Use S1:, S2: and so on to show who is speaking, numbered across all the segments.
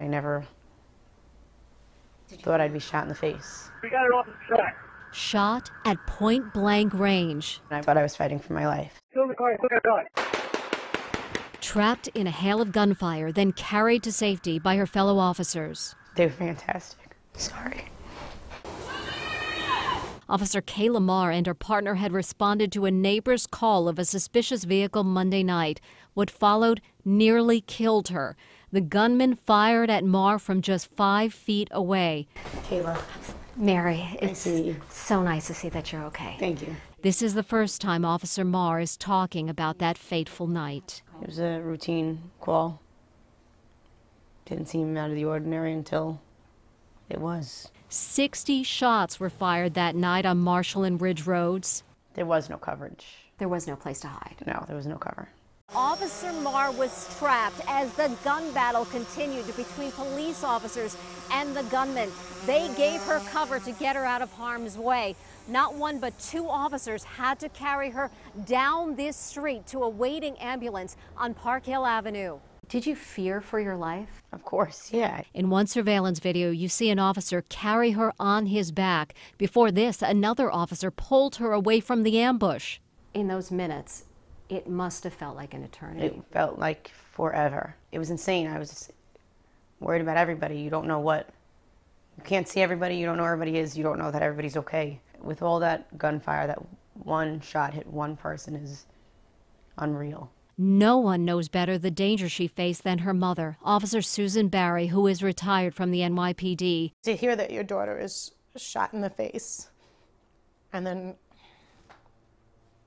S1: I never thought I'd be shot in the face.
S2: We got it off the track.
S3: Shot at point-blank range.
S1: I thought I was fighting for my life.
S2: Still in the car, still got a gun.
S3: Trapped in a hail of gunfire, then carried to safety by her fellow officers.
S1: They were fantastic. Sorry.
S3: Officer Kayla Maher and her partner had responded to a neighbor's call of a suspicious vehicle Monday night. What followed nearly killed her. The gunman fired at Maher from just 5 feet away.
S1: Kayla.
S4: Mary, it's
S1: nice to meet you.
S4: so nice to see that you're okay.
S1: Thank you.
S3: This is the first time Officer Maher is talking about that fateful night.
S1: It was a routine call. Didn't seem out of the ordinary until it was.
S3: 60 shots were fired that night on Marshall and Ridge roads.
S1: There was no coverage.
S4: There was no place to hide.
S1: No, there was no cover.
S5: Officer Maher was trapped as the gun battle continued between police officers and the gunman. They gave her cover to get her out of harm's way. Not one but 2 officers had to carry her down this street to a waiting ambulance on Park Hill Avenue.
S4: Did you fear for your life?
S1: Of course, yeah.
S3: In one surveillance video, you see an officer carry her on his back. Before this, another officer pulled her away from the ambush.
S4: In those minutes, it must have felt like an eternity.
S1: It felt like forever. It was insane. I was just worried about everybody. You don't know what. You can't see everybody. You don't know where everybody is. You don't know that everybody's okay. With all that gunfire, that one shot hit one person is unreal.
S3: No one knows better the danger she faced than her mother, Officer Susan Barry, who is retired from the NYPD.
S6: To hear that your daughter is shot in the face and then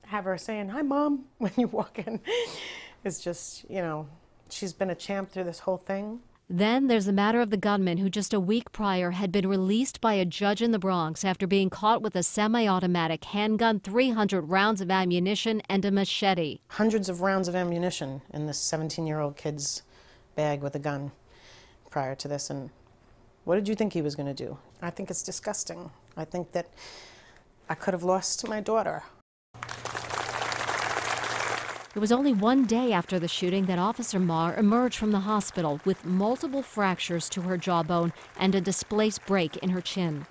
S6: have her saying, "Hi, Mom," when you walk in, it's just, you know, she's been a champ through this whole thing.
S3: Then there's the matter of the gunman who just a week prior had been released by a judge in the Bronx after being caught with a semi-automatic handgun, 300 rounds of ammunition, and a machete.
S6: Hundreds of rounds of ammunition in this 17-year-old kid's bag with a gun prior to this. And what did you think he was going to do? I think it's disgusting. I think that I could have lost my daughter.
S3: It was only one day after the shooting that Officer Maher emerged from the hospital with multiple fractures to her jawbone and a displaced break in her chin.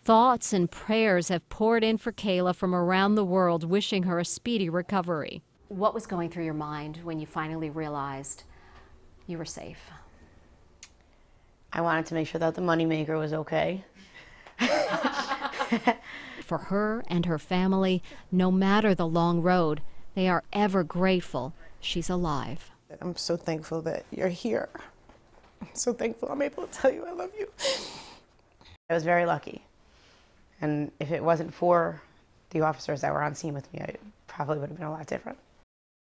S3: Thoughts and prayers have poured in for Kayla from around the world, wishing her a speedy recovery.
S4: What was going through your mind when you finally realized you were safe?
S1: I wanted to make sure that the moneymaker was okay.
S3: For her and her family, no matter the long road, they are ever grateful she's alive.
S6: I'm so thankful that you're here. I'm so thankful I'm able to tell you I love you.
S1: I was very lucky. And if it wasn't for the officers that were on scene with me, I probably would have been a lot different.